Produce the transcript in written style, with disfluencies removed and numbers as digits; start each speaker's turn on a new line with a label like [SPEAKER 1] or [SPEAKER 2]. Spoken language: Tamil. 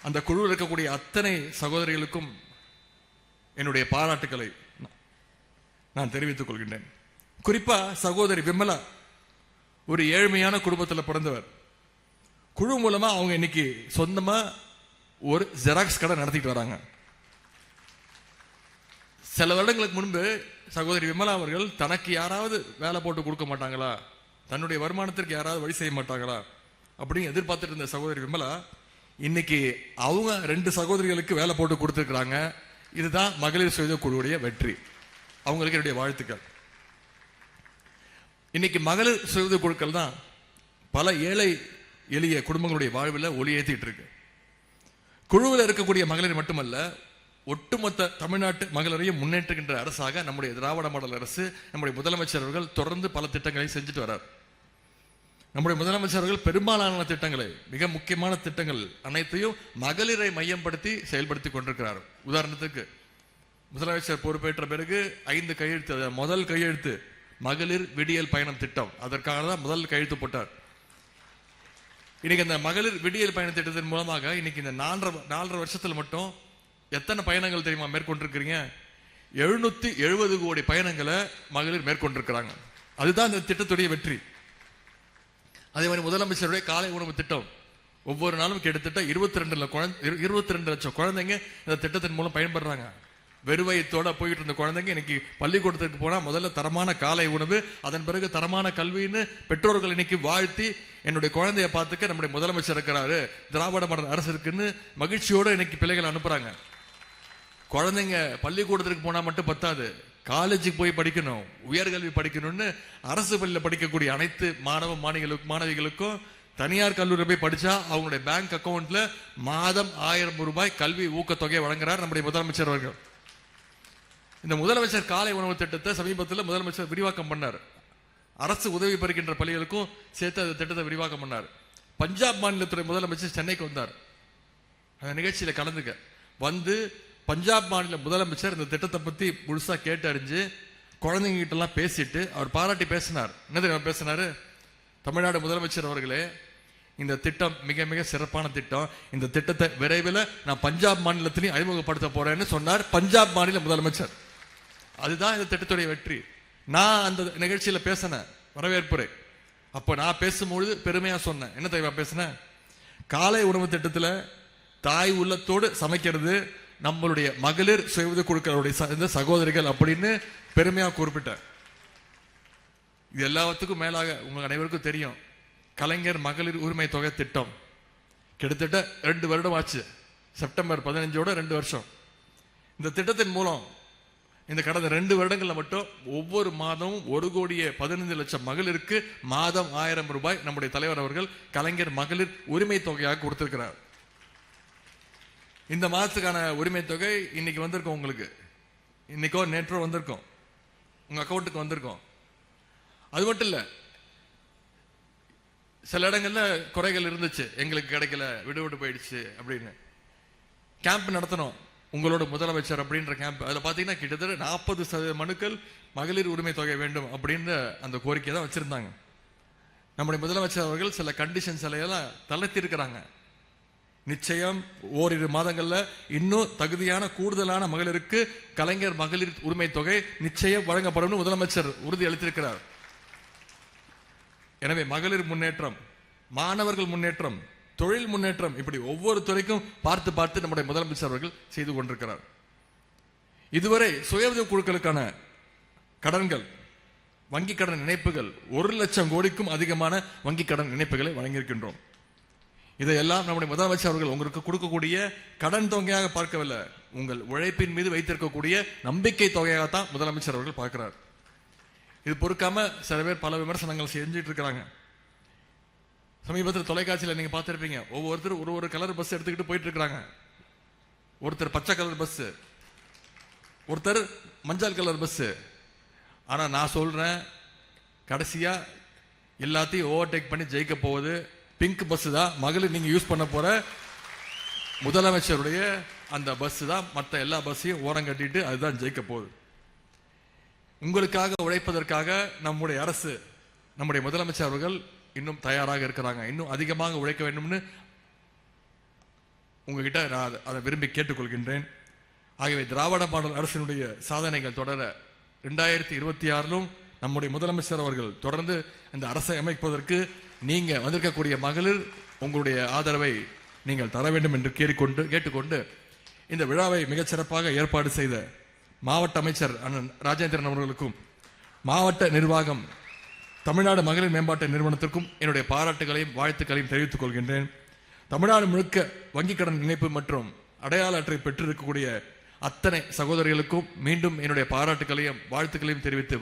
[SPEAKER 1] அந்த குழுவில் இருக்கக்கூடிய அத்தனை சகோதரிகளுக்கும் என்னுடைய பாராட்டுக்களை நான் தெரிவித்துக் கொள்கின்றேன். குறிப்பா சகோதரி விமலா ஒரு ஏழ்மையான குடும்பத்தில் பிறந்தவர். குழு மூலமா அவங்க இன்னைக்கு சொந்தமா ஒரு ஜெராக்ஸ் கடை நடத்திட்டு வராங்க. சில வருடங்களுக்கு முன்பு சகோதரி விமலா அவர்கள் தனக்கு யாராவது வேலை போட்டு கொடுக்க மாட்டாங்களா, தன்னுடைய வருமானத்திற்கு யாராவது வழி செய்ய மாட்டாங்களா அப்படின்னு எதிர்பார்த்துட்டு இருந்த சகோதரி விமலா இன்னைக்கு அவங்க 2 சகோதரிகளுக்கு வேலை போட்டு கொடுத்துருக்காங்க. இதுதான் மகளிர் சுய குழுவுடைய வெற்றி. அவங்களுக்கு என்னுடைய வாழ்த்துக்கள். இன்னைக்கு மகளிர் சுய குழுக்கள் தான் பல ஏழை எளிய குடும்பங்களுடைய வாழ்வில் ஒளி ஏற்றிட்டு இருக்கு. குழுவில் இருக்கக்கூடிய மகளிர் மட்டுமல்ல, ஒட்டுமொத்த தமிழ்நாட்டு மகளிரையும் முன்னேற்றுகின்ற அரசாக நம்முடைய திராவிட மாடல் அரசு, நம்முடைய முதலமைச்சர் அவர்கள் தொடர்ந்து பல திட்டங்களை செஞ்சுட்டு வர்றார். நம்முடைய முதலமைச்சர்கள் பெரும்பாலான திட்டங்களை, மிக முக்கியமான திட்டங்கள் அனைத்தையும் மகளிரை மையப்படுத்தி செயல்படுத்தி கொண்டிருக்கிறார். உதாரணத்துக்கு முதலமைச்சர் பொறுப்பேற்ற பிறகு 5 கையெழுத்து, முதல் கையெழுத்து மகளிர் விடியல் பயணம் திட்டம். அதற்காக தான் முதல் கையெழுத்து போட்டார். இன்னைக்கு இந்த மகளிர் விடியல் பயண திட்டத்தின் மூலமாக இன்னைக்கு இந்த 4.5 வருஷத்துல மட்டும் எத்தனை பயணங்கள் தெரியுமா மேற்கொண்டிருக்கிறீங்க? 770 கோடி பயணங்களை மகளிர் மேற்கொண்டிருக்கிறாங்க. அதுதான் இந்த திட்டத்துடைய வெற்றி. அதே மாதிரி முதலமைச்சருடைய காலை உணவு திட்டம், ஒவ்வொரு நாளும் கிட்டத்தட்ட 22 லட்சம் குழந்தைங்க இந்த திட்டத்தின் மூலம் பயன்படுறாங்க. வெறுவயத்தோட போயிட்டு இருந்த குழந்தைங்க இன்னைக்கு பள்ளிக்கூடத்துக்கு போனா முதல்ல தரமான காலை உணவு, அதன் பிறகு தரமான கல்வின்னு பெற்றோர்கள் இன்னைக்கு வாழ்த்தி என்னுடைய குழந்தைய பார்த்துக்க நம்முடைய முதலமைச்சர் இருக்கிறாரு, திராவிட மாடல் அரசு இருக்குன்னு மகிழ்ச்சியோட இன்னைக்கு பிள்ளைகளை அனுப்புறாங்க. குழந்தைங்க பள்ளிக்கூடத்திற்கு போனா மட்டும் பத்தாது, காலேஜுக்கு போய் படிக்கணும், உயர்கல்வி படிக்கணும்னு அரசு பள்ளியில் படிக்கக்கூடிய அனைத்து மாணவிகளுக்கும் தனியார் கல்லூரி போய் படிச்சா அவங்களுடைய பேங்க் அக்கௌண்ட்ல மாதம் 1000 ரூபாய் கல்வி ஊக்கத்தொகையை வழங்குறார் நம்முடைய முதலமைச்சர் அவர்கள். இந்த முதலமைச்சர் காலை உணவு திட்டத்தை சமீபத்தில் முதலமைச்சர் விரிவாக்கம் பண்ணார். அரசு உதவி பெறுகின்ற பள்ளிகளுக்கும் சேர்த்து அந்த திட்டத்தை விரிவாக்கம் பண்ணார். பஞ்சாப் மாநிலத்துறை முதலமைச்சர் சென்னைக்கு வந்தார். அந்த நிகழ்ச்சியில கலந்துக்க வந்து பஞ்சாப் மாநில முதலமைச்சர் இந்த திட்டத்தை பத்தி முழுசா கேட்டு அறிஞ்சு குழந்தைங்க கிட்ட எல்லாம் பேசிட்டு அவர் பாராட்டி பேசினார். என்ன தெரியுமா பேசினாரு? தமிழ்நாடு முதலமைச்சர் அவர்களே, இந்த திட்டம் மிக மிக சிறப்பான திட்டம், இந்த திட்டத்தை விரைவில் நான் பஞ்சாப் மாநிலத்திலையும் அறிமுகப்படுத்த போறேன்னு சொன்னார் பஞ்சாப் மாநில முதலமைச்சர். அதுதான் இந்த திட்டத்துடைய வெற்றி. நான் அந்த நிகழ்ச்சியில பேசினேன், வரவேற்புரை. அப்ப நான் பேசும்பொழுது பெருமையா சொன்னேன். என்ன தெரியுமா பேசினேன்? காலை உணவு திட்டத்துல தாய் உள்ளத்தோடு சமைக்கிறது நம்மளுடைய மகளிர் சுய உதவி குழுக்களுடைய சகோதரிகள் அப்படின்னு பெருமையா குறிப்பிட்டார். இது எல்லாத்துக்கும் மேலாக உங்க அனைவருக்கும் தெரியும், கலைஞர் மகளிர் உரிமை தொகை திட்டம் கிட்டத்தட்ட 2 வருடம் ஆச்சு. செப்டம்பர் 15ஓட 2 வருஷம். இந்த திட்டத்தின் மூலம் இந்த கடந்த 2 வருடங்கள்ல மட்டும் ஒவ்வொரு மாதமும் 1,15,00,000 மகளிருக்கு மாதம் 1000 ரூபாய் நம்முடைய தலைவர் அவர்கள் கலைஞர் மகளிர் உரிமை தொகையாக கொடுத்திருக்கிறார். இந்த மாதத்துக்கான உரிமை தொகை இன்னைக்கு வந்திருக்கும். உங்களுக்கு இன்னைக்கோ நேற்றோ வந்திருக்கும், உங்க அக்கௌண்ட்டுக்கு வந்திருக்கும். அது மட்டும் இல்ல, சில இடங்கள்ல குறைகள் இருந்துச்சு, எங்களுக்கு கிடைக்கல, விடுவிட்டு போயிடுச்சு அப்படின்னு கேம்ப் நடத்தணும். உங்களோட முதலமைச்சர் அப்படின்ற கேம்ப், அதுல பாத்தீங்கன்னா கிட்டத்தட்ட 40% மனுக்கள் மகளிர் உரிமை தொகை வேண்டும் அப்படின்ற அந்த கோரிக்கை தான் வச்சிருந்தாங்க. நம்முடைய முதலமைச்சர் அவர்கள் சில கண்டிஷன்ஸ் எல்லாம் தளர்த்தி இருக்கிறாங்க. நிச்சயம் ஓரிரு மாதங்கள்ல இன்னும் தகுதியான கூடுதலான மகளிருக்கு கலைஞர் மகளிர் உரிமை தொகை நிச்சயம் வழங்கப்படும் முதலமைச்சர் உறுதி அளித்திருக்கிறார். எனவே மகளிர் முன்னேற்றம், மாணவர்கள் முன்னேற்றம், தொழில் முன்னேற்றம், இப்படி ஒவ்வொரு துறைக்கும் பார்த்து பார்த்து நம்முடைய முதலமைச்சர் அவர்கள் செய்து கொண்டிருக்கிறார். இதுவரை சுய உதவி குழுக்களுக்கான கடன்கள், வங்கி கடன் இணைப்புகள் 1,00,000 கோடிக்கும் அதிகமான வங்கி கடன் இணைப்புகளை வழங்கியிருக்கின்றோம். இதையெல்லாம் நம்முடைய முதலமைச்சர் அவர்கள் உங்களுக்கு கொடுக்கக்கூடிய கடன் தொகையாக பார்க்கவில்லை, உங்கள் உழைப்பின் மீது வைத்திருக்கக்கூடிய நம்பிக்கை தொகையாகத்தான் முதலமைச்சர் அவர்கள் பார்க்கிறார். இது பொறுக்காம சில பேர் பல விமர்சனங்கள் செஞ்சுட்டு இருக்கிறாங்க. சமீபத்தில் தொலைக்காட்சியில் நீங்க பார்த்திருப்பீங்க, ஒவ்வொருத்தரும் ஒரு கலர் பஸ் எடுத்துக்கிட்டு போயிட்டு இருக்கிறாங்க. ஒருத்தர் பச்சை கலர் பஸ், ஒருத்தர் மஞ்சள் கலர் பஸ். ஆனா நான் சொல்றேன், கடைசியா எல்லாத்தையும் ஓவர்டேக் பண்ணி ஜெயிக்க போவது பிங்க் பஸ் தான். மகளிர் நீங்க யூஸ் பண்ண போற முதலமைச்சருடைய அந்த பஸ் தான் மற்ற எல்லா பஸ்ஸையும் ஓரம் கட்டிட்டு அதுதான் ஜெயிக்க போகுது. உங்களுக்காக உழைப்பதற்காக நம்முடைய அரசு, நம்முடைய முதலமைச்சர் அவர்கள் இன்னும் தயாராக இருக்கிறாங்க. இன்னும் அதிகமாக உழைக்க வேண்டும்னு உங்ககிட்ட நான் அதை விரும்பி கேட்டுக்கொள்கின்றேன். ஆகவே திராவிட மாடல் அரசினுடைய சாதனைகள் தொடர 2026 நம்முடைய முதலமைச்சர் அவர்கள் தொடர்ந்து இந்த அரசை அமைப்பதற்கு நீங்க வந்திருக்கக்கூடிய மகளிர் உங்களுடைய ஆதரவை நீங்கள் தர வேண்டும் என்று கேட்டுக்கொண்டு இந்த விழாவை மிகச்சிறப்பாக ஏற்பாடு செய்த மாவட்ட அமைச்சர் அண்ணன் ராஜேந்திரன் அவர்களுக்கும் மாவட்ட நிர்வாகம் தமிழ்நாடு மகளிர் மேம்பாட்டு நிறுவனத்திற்கும் என்னுடைய பாராட்டுகளையும் வாழ்த்துக்களையும் தெரிவித்துக் கொள்கின்றேன். தமிழ்நாடு முழுக்க வங்கிக் கடன் இணைப்பு மற்றும் அடையாள அட்டை பெற்றிருக்கக்கூடிய அத்தனை சகோதரிகளுக்கும் மீண்டும் என்னுடைய பாராட்டுகளையும் வாழ்த்துக்களையும் தெரிவித்து